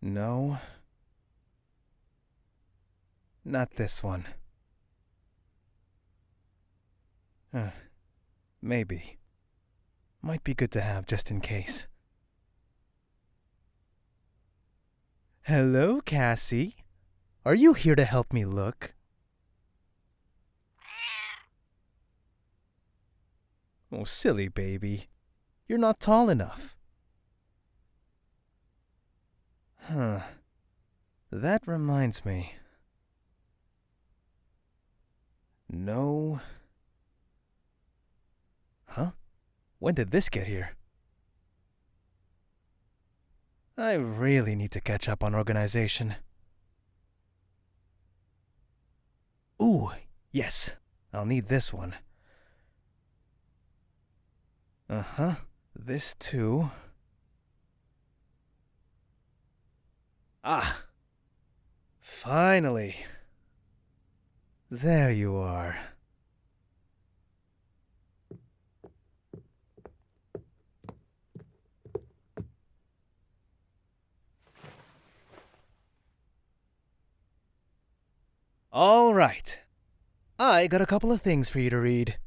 No. Not this one. Maybe. Might be good to have just in case. Hello, Cassie. Are you here to help me look? Oh, silly baby. You're not tall enough. That reminds me. No. Huh? When did this get here? I really need to catch up on organization. Ooh, yes. I'll need this one. Uh-huh. This too. Ah! Finally. There you are. All right. I got a couple of things for you to read.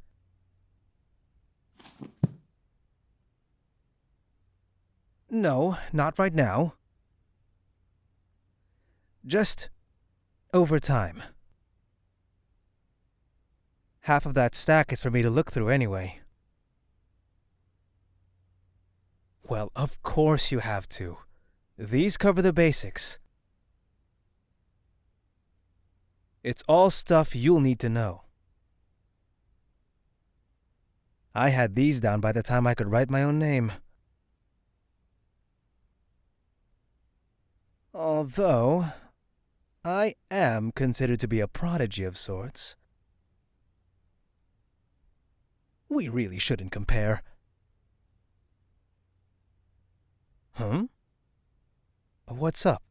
No, not right now. Just over time. Half of that stack is for me to look through anyway. Well, of course you have to. These cover the basics. It's all stuff you'll need to know. I had these down by the time I could write my own name. Although, I am considered to be a prodigy of sorts. We really shouldn't compare. What's up?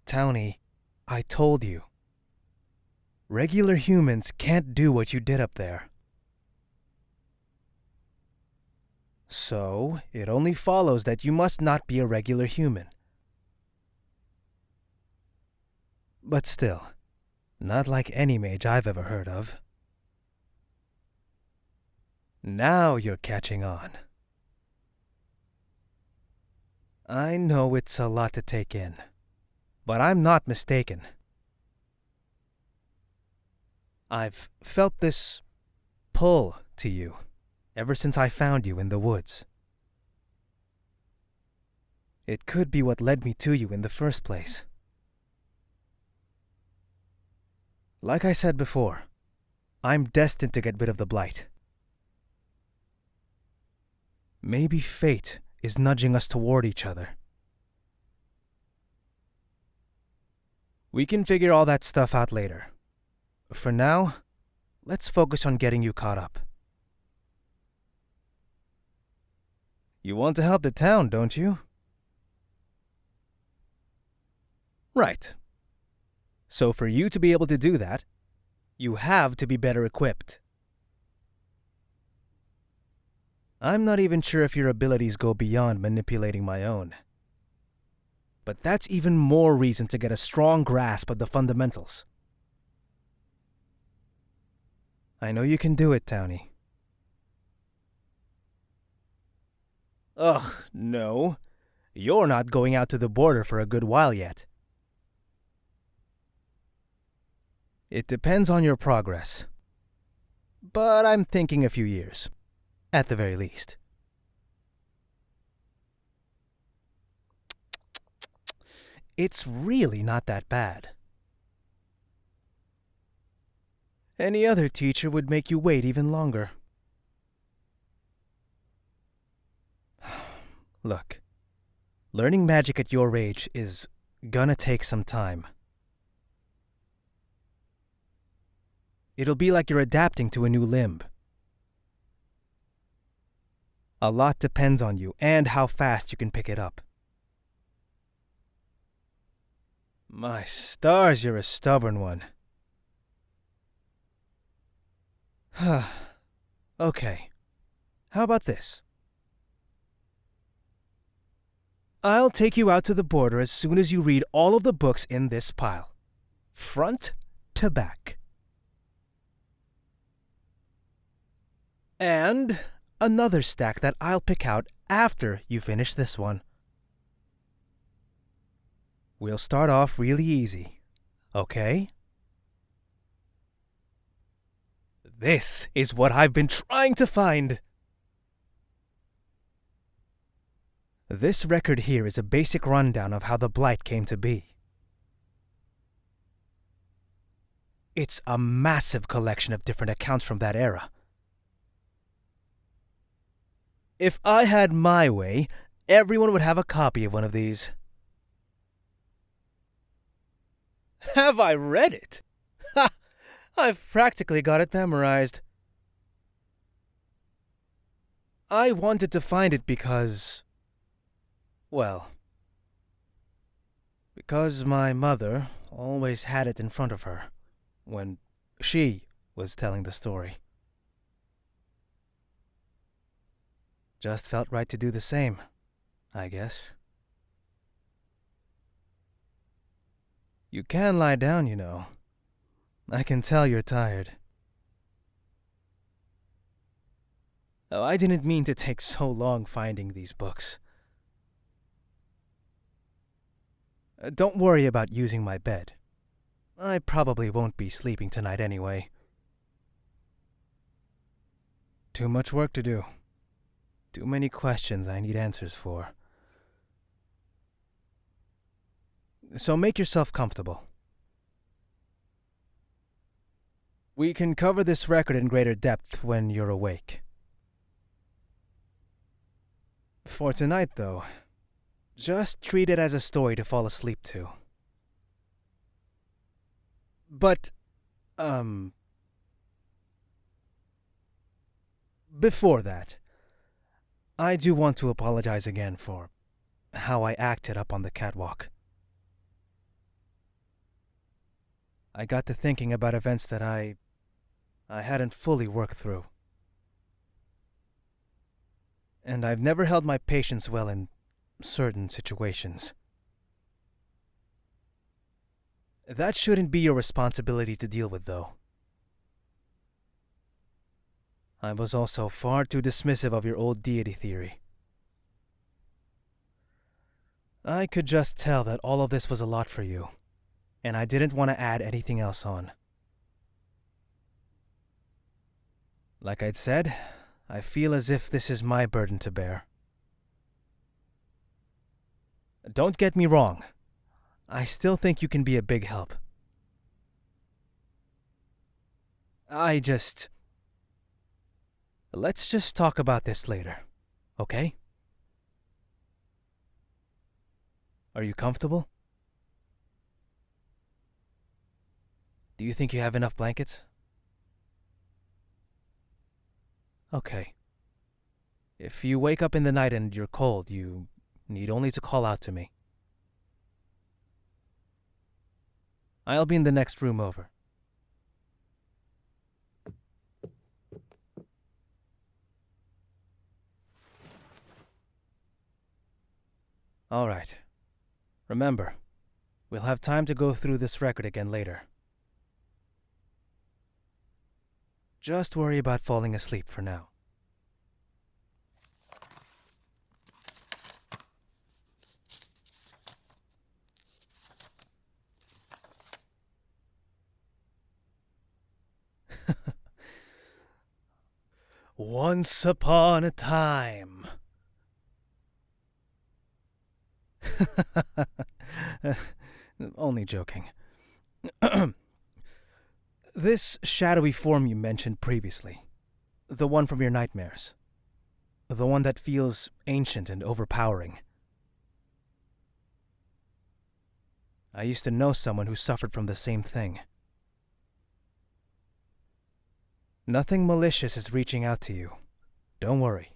Townie, I told you. Regular humans can't do what you did up there. So, it only follows that you must not be a regular human. But still, not like any mage I've ever heard of. Now you're catching on. I know it's a lot to take in, but I'm not mistaken. I've felt this pull to you ever since I found you in the woods. It could be what led me to you in the first place. Like I said before, I'm destined to get rid of the blight. Maybe fate is nudging us toward each other. We can figure all that stuff out later. For now, let's focus on getting you caught up. You want to help the town, don't you? Right. So for you to be able to do that, you have to be better equipped. I'm not even sure if your abilities go beyond manipulating my own. But that's even more reason to get a strong grasp of the fundamentals. I know you can do it, Townie. Ugh, no. You're not going out to the border for a good while yet. It depends on your progress. But I'm thinking a few years, at the very least. It's really not that bad. Any other teacher would make you wait even longer. Look, learning magic at your age is gonna take some time. It'll be like you're adapting to a new limb. A lot depends on you and how fast you can pick it up. My stars, you're a stubborn one. Okay, how about this? I'll take you out to the border as soon as you read all of the books in this pile, front to back. And another stack that I'll pick out after you finish this one. We'll start off really easy, okay? This is what I've been trying to find. This record here is a basic rundown of how the blight came to be. It's a massive collection of different accounts from that era. If I had my way, everyone would have a copy of one of these. Have I read it? Ha! I've practically got it memorized. I wanted to find it because... well, because my mother always had it in front of her when she was telling the story. Just felt right to do the same, I guess. You can lie down, you know. I can tell you're tired. Oh, I didn't mean to take so long finding these books. Don't worry about using my bed. I probably won't be sleeping tonight anyway. Too much work to do. Too many questions I need answers for. So make yourself comfortable. We can cover this record in greater depth when you're awake. For tonight, though, just treat it as a story to fall asleep to. But, before that, I do want to apologize again for how I acted up on the catwalk. I got to thinking about events that I hadn't fully worked through. And I've never held my patience well in certain situations. That shouldn't be your responsibility to deal with, though. I was also far too dismissive of your old deity theory. I could just tell that all of this was a lot for you, and I didn't want to add anything else on. Like I'd said, I feel as if this is my burden to bear. Don't get me wrong. I still think you can be a big help. Let's just talk about this later, okay? Are you comfortable? Do you think you have enough blankets? Okay. If you wake up in the night and you're cold, you need only to call out to me. I'll be in the next room over. All right. Remember, we'll have time to go through this record again later. Just worry about falling asleep for now. Once upon a time. Only joking. This shadowy form you mentioned previously, the one from your nightmares, the one that feels ancient and overpowering. I used to know someone who suffered from the same thing. Nothing malicious is reaching out to you. Don't worry.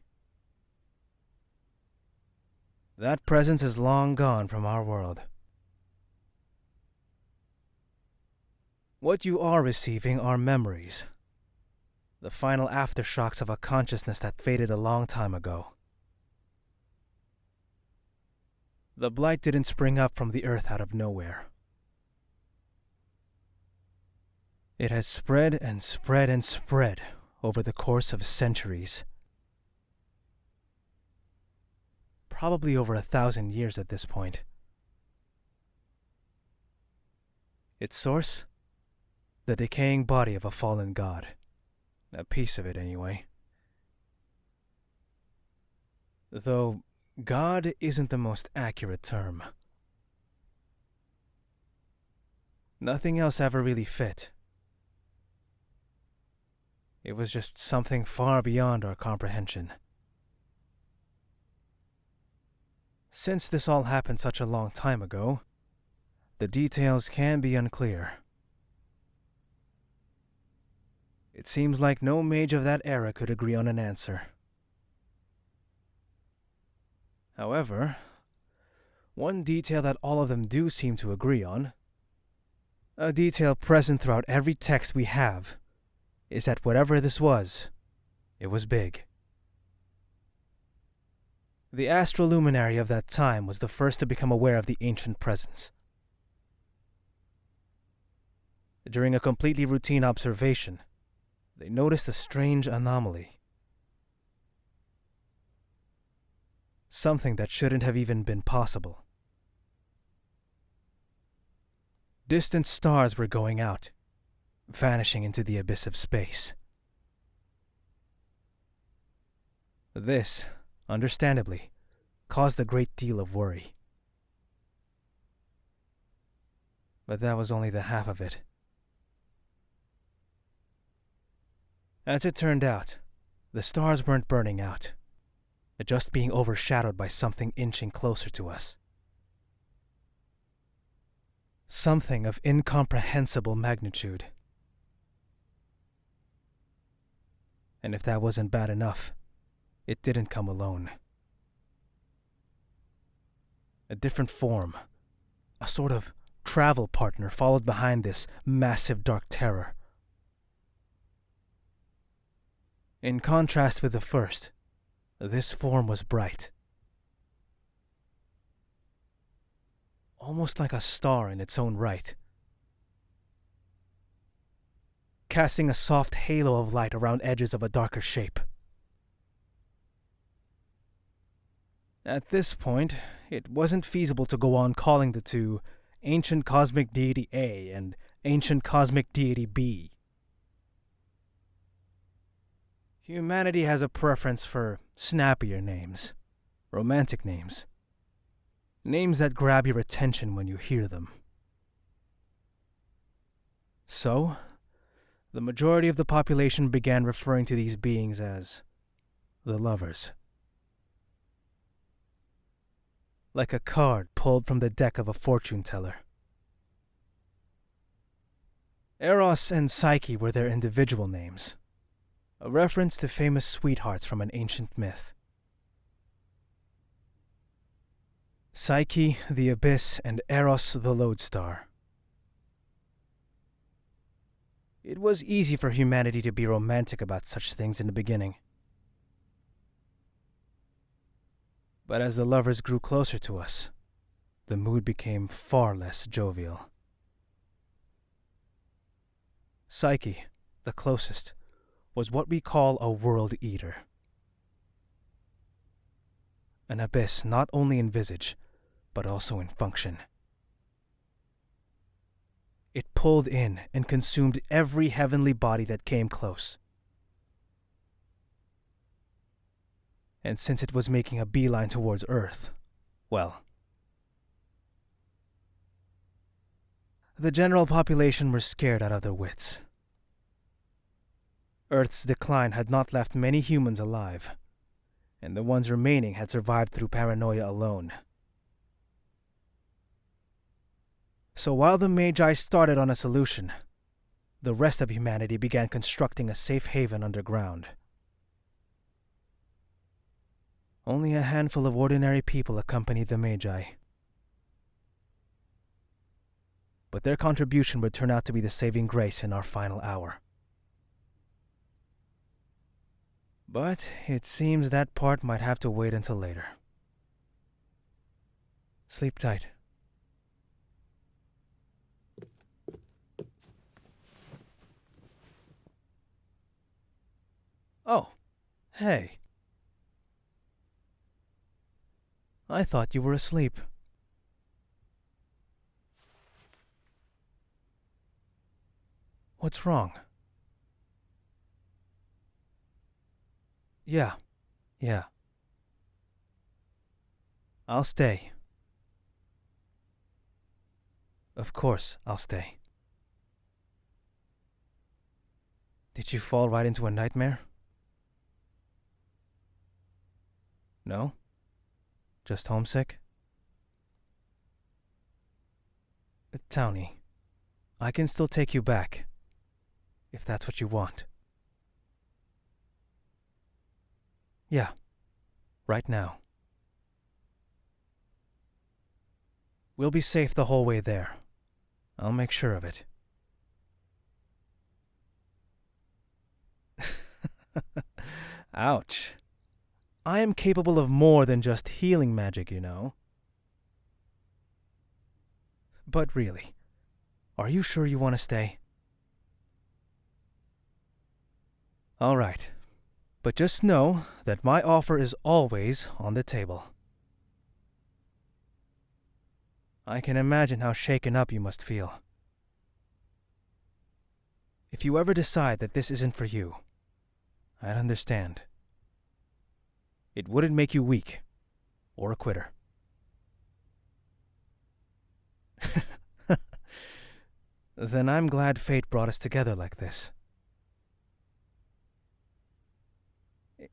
That presence is long gone from our world. What you are receiving are memories. The final aftershocks of a consciousness that faded a long time ago. The blight didn't spring up from the earth out of nowhere. It has spread and spread and spread over the course of centuries. Probably over 1,000 years at this point. Its source? The decaying body of a fallen god. A piece of it, anyway. Though, god isn't the most accurate term. Nothing else ever really fit. It was just something far beyond our comprehension. Since this all happened such a long time ago, the details can be unclear. It seems like no mage of that era could agree on an answer. However, one detail that all of them do seem to agree on, a detail present throughout every text we have, is that whatever this was, it was big. The astral luminary of that time was the first to become aware of the ancient presence. During a completely routine observation, they noticed a strange anomaly. Something that shouldn't have even been possible. Distant stars were going out, vanishing into the abyss of space. This, understandably, caused a great deal of worry. But that was only the half of it. As it turned out, the stars weren't burning out, just being overshadowed by something inching closer to us. Something of incomprehensible magnitude. And if that wasn't bad enough, it didn't come alone. A different form, a sort of travel partner followed behind this massive dark terror. In contrast with the first, this form was bright. Almost like a star in its own right, casting a soft halo of light around edges of a darker shape. At this point, it wasn't feasible to go on calling the two Ancient Cosmic Deity A and Ancient Cosmic Deity B. Humanity has a preference for snappier names, romantic names. Names that grab your attention when you hear them. So, the majority of the population began referring to these beings as the lovers. Like a card pulled from the deck of a fortune teller. Eros and Psyche were their individual names, a reference to famous sweethearts from an ancient myth. Psyche, the Abyss, and Eros, the Lodestar. It was easy for humanity to be romantic about such things in the beginning. But as the lovers grew closer to us, the mood became far less jovial. Psyche, the closest, was what we call a world eater. An abyss not only in visage, but also in function. It pulled in and consumed every heavenly body that came close. And since it was making a beeline towards Earth, well, the general population were scared out of their wits. Earth's decline had not left many humans alive, and the ones remaining had survived through paranoia alone. So while the Magi started on a solution, the rest of humanity began constructing a safe haven underground. Only a handful of ordinary people accompanied the Magi. But their contribution would turn out to be the saving grace in our final hour. But it seems that part might have to wait until later. Sleep tight. Oh, hey. I thought you were asleep. What's wrong? Yeah. I'll stay. Of course, I'll stay. Did you fall right into a nightmare? No? Just homesick? Townie, I can still take you back, if that's what you want. Yeah, right now. We'll be safe the whole way there. I'll make sure of it. Ouch. I am capable of more than just healing magic, you know. But really, are you sure you want to stay? All right, but just know that my offer is always on the table. I can imagine how shaken up you must feel. If you ever decide that this isn't for you, I'd understand. It wouldn't make you weak, or a quitter. Then I'm glad fate brought us together like this.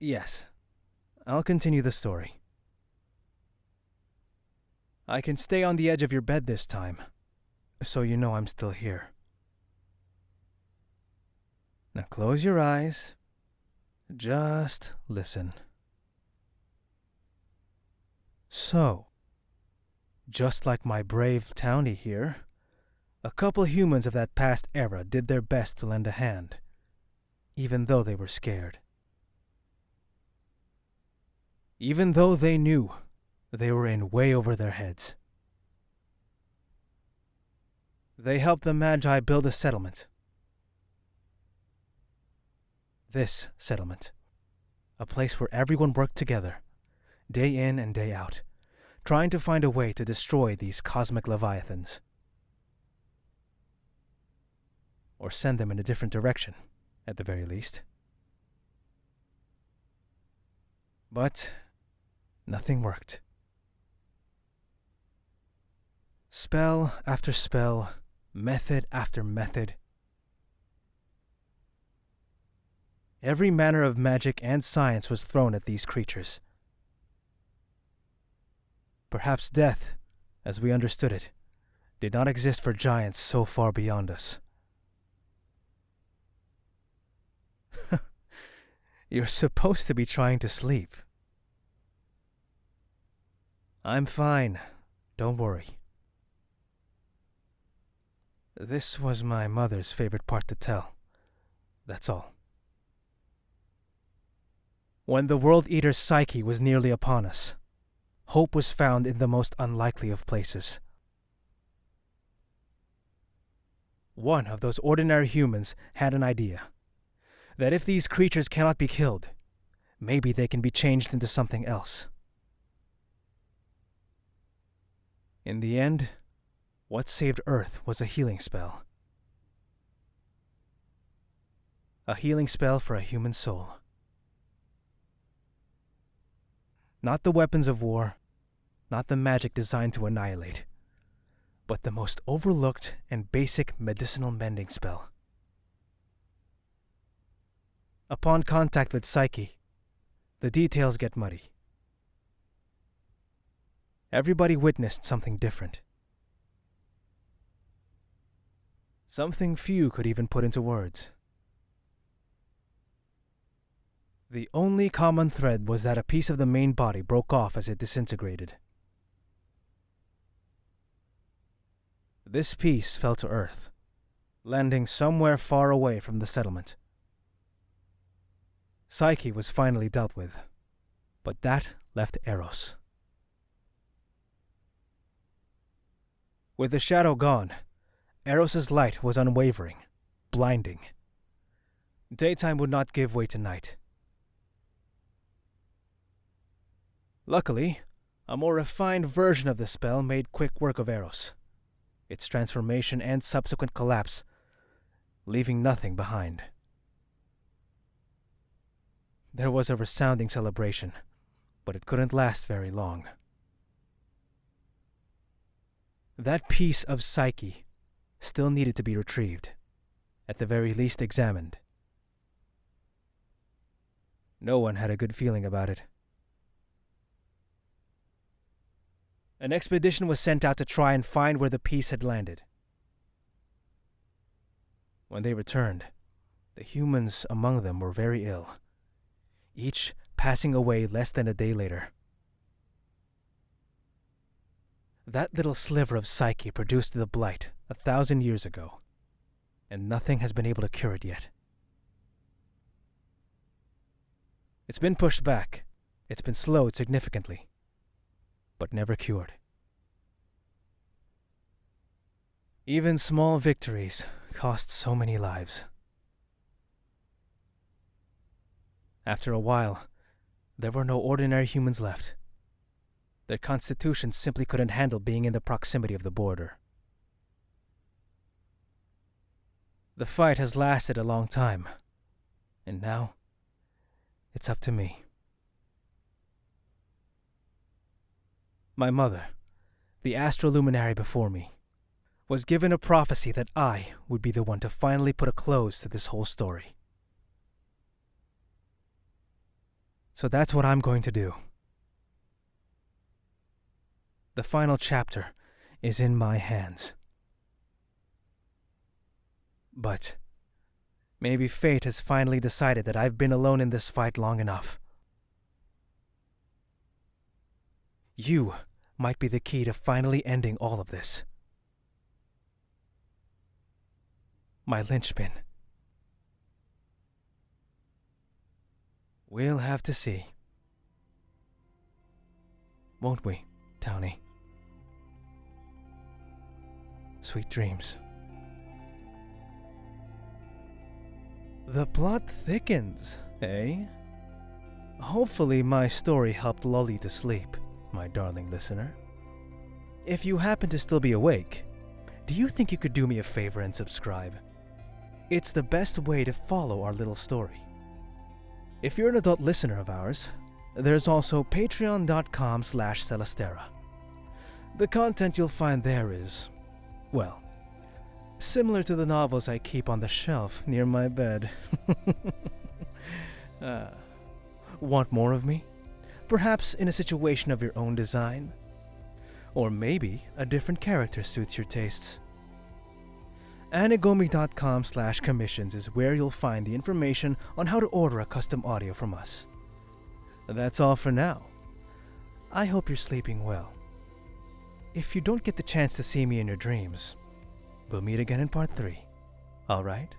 Yes, I'll continue the story. I can stay on the edge of your bed this time, so you know I'm still here. Now close your eyes. Just listen. So, just like my brave townie here, a couple humans of that past era did their best to lend a hand, even though they were scared. Even though they knew they were in way over their heads. They helped the Magi build a settlement. This settlement. A place where everyone worked together, day in and day out, trying to find a way to destroy these cosmic leviathans. Or send them in a different direction, at the very least. But nothing worked. Spell after spell, method after method. Every manner of magic and science was thrown at these creatures. Perhaps death, as we understood it, did not exist for giants so far beyond us. You're supposed to be trying to sleep. I'm fine. Don't worry. This was my mother's favorite part to tell. That's all. When the World Eater's psyche was nearly upon us, hope was found in the most unlikely of places. One of those ordinary humans had an idea. That if these creatures cannot be killed, maybe they can be changed into something else. In the end, what saved Earth was a healing spell. A healing spell for a human soul. Not the weapons of war, not the magic designed to annihilate, but the most overlooked and basic medicinal mending spell. Upon contact with Psyche, the details get muddy. Everybody witnessed something different. Something few could even put into words. The only common thread was that a piece of the main body broke off as it disintegrated. This piece fell to Earth, landing somewhere far away from the settlement. Psyche was finally dealt with, but that left Eros. With the shadow gone, Eros's light was unwavering, blinding. Daytime would not give way to night. Luckily, a more refined version of the spell made quick work of Eros, its transformation and subsequent collapse, leaving nothing behind. There was a resounding celebration, but it couldn't last very long. That piece of psyche still needed to be retrieved, at the very least examined. No one had a good feeling about it. An expedition was sent out to try and find where the piece had landed. When they returned, the humans among them were very ill, each passing away less than a day later. That little sliver of psyche produced the blight 1,000 years ago, and nothing has been able to cure it yet. It's been pushed back, it's been slowed significantly, but never cured. Even small victories cost so many lives. After a while, there were no ordinary humans left. Their constitutions simply couldn't handle being in the proximity of the border. The fight has lasted a long time, and now it's up to me. My mother, the astral luminary before me, was given a prophecy that I would be the one to finally put a close to this whole story. So that's what I'm going to do. The final chapter is in my hands. But maybe fate has finally decided that I've been alone in this fight long enough. You might be the key to finally ending all of this. My linchpin. We'll have to see. Won't we, Townie? Sweet dreams. The plot thickens, eh? Hopefully my story helped lull you to sleep, my darling listener. If you happen to still be awake, do you think you could do me a favor and subscribe? It's the best way to follow our little story. If you're an adult listener of ours, there's also patreon.com/Celesterra. The content you'll find there is, well, similar to the novels I keep on the shelf near my bed. Want more of me? Perhaps in a situation of your own design? Or maybe a different character suits your tastes. Anigomi.com/commissions is where you'll find the information on how to order a custom audio from us. That's all for now. I hope you're sleeping well. If you don't get the chance to see me in your dreams, we'll meet again in part 3. All right?